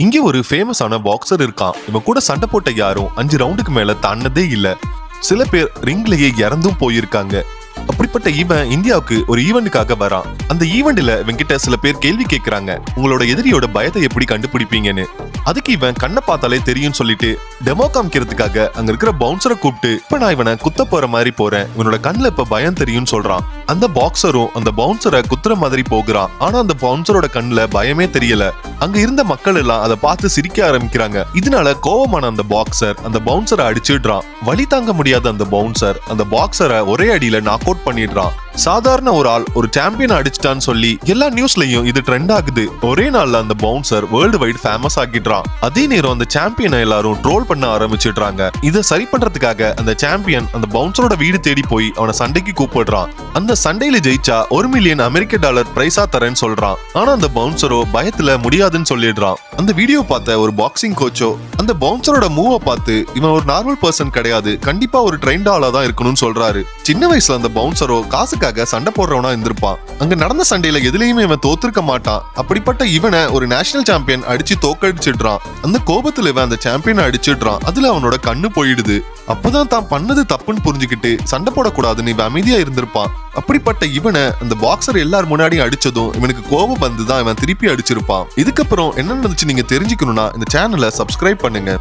இங்க ஒரு ஃபேமஸான பாக்ஸர் இருக்கான். இவன் கூட சண்டை போட்ட யாரும் 5 ரவுண்டுக்கு மேல தாண்டதே இல்ல. சில பேர் ரிங்லயே இறந்தும் போயிருக்காங்க. அப்படிப்பட்ட இவன் இந்தியாவுக்கு ஒரு ஈவெண்ட்டுக்காக வரான். அந்த ஈவெண்ட்ல இவன் கிட்ட சில பேர் கேள்வி கேட்கறாங்க, உங்களோட எதிரியோட பயத்தை எப்படி கண்டுபிடிப்பீங்கன்னு. அதுக்கு இவன் கண்ணை பார்த்தாலே தெரியும் சொல்லிட்டு டெமோ காமிக்கிறதுக்காக அங்க இருக்கிற பவுன்சரை கூப்பிட்டு, இப்ப நான் இவனை குத்த போற மாதிரி போறேன், இவனோட கண்ணுல இப்ப பயம் தெரியும்னு சொல்றான். அந்த பாக்ஸரும் அந்த பவுன்சரை குத்துற மாதிரி போகிறான். ஆனா அந்த பவுன்சரோட கண்ணுல பயமே தெரியல. அங்க இருந்த மக்கள் எல்லாம் அதை பார்த்து சிரிக்க ஆரம்பிக்கிறாங்க. இதனால கோவமான அந்த பாக்ஸர் அந்த பவுன்சரை அடிச்சிடுறான். வலி தாங்க முடியாத அந்த பவுன்சர் அந்த பாக்ஸரை ஒரே அடியில நாக் அவுட் பண்ணிடுறான். சாதாரண ஒரு ஆள் ஒரு சாம்பியன் அடிச்சிட்டான்னு சொல்லி எல்லா நியூஸ்லயும் இது ட்ரெண்ட் ஆகுது. ஒரே நாள்ல அந்த பவுன்சர் வேர்ல்டு வைட் ஃபேமஸ் ஆகிடுறான். அதே நேரம் அந்த சாம்பியனை எல்லாரும் ட்ரோல் பண்ண ஆரம்பிச்சிடுறாங்க. இதை சரி பண்றதுக்காக அந்த சாம்பியன் அந்த பவுன்சரோட வீடு தேடி போய் அவனை சண்டைக்கு கூப்பிடுறான். அந்த சண்டையில ஜெயிச்சா $1 மில்லியன் அமெரிக்க பிரைஸா தரேன்னு சொல்றான். ஆனா அந்த பவுன்சரோ பயத்துல முடியாதுன்னு சொல்லிடுறான். அந்த வீடியோ பார்த்த ஒரு பாக்ஸிங் கோச்சோ அந்த பவுன்சரோட மூவை பார்த்து, இவன் ஒரு நார்மல் பர்சன் கிடையாது, கண்டிப்பா ஒரு ட்ரெயின்ட் ஆளா தான் இருக்கணும்னு சொல்றாரு. சின்ன வயசுல அந்த பவுன்சரோ காசுக்காக சண்டை போடுறவனா இருந்திருப்பான். அங்க நடந்த சண்டையில எதுலயுமே இவன் தோத்துருக்க மாட்டான். அப்படிப்பட்ட இவனை ஒரு நேஷனல் சாம்பியன் அடிச்சு தோக்கடிச்சிடுறான். அந்த கோபத்துல இவன் அந்த சாம்பியனை அடிச்சிடுறான். அதுல அவனோட கண்ணு போயிடுது. அப்பதான் தான் பண்ணது தப்புன்னு புரிஞ்சுக்கிட்டு சண்டை போடக்கூடாதுன்னு இவன் அமைதியா இருந்திருப்பான். அப்படிப்பட்ட இவனை அந்த பாக்ஸர் எல்லார் முன்னாடியும் அடிச்சதும் இவனுக்கு கோபம் வந்துதான் இவன் திருப்பி அடிச்சிருப்பான். இதுக்கப்புறம் என்ன நடந்துச்சு நீங்க தெரிஞ்சுக்கணும்னா இந்த சேனலை சப்ஸ்கிரைப் பண்ணுங்க.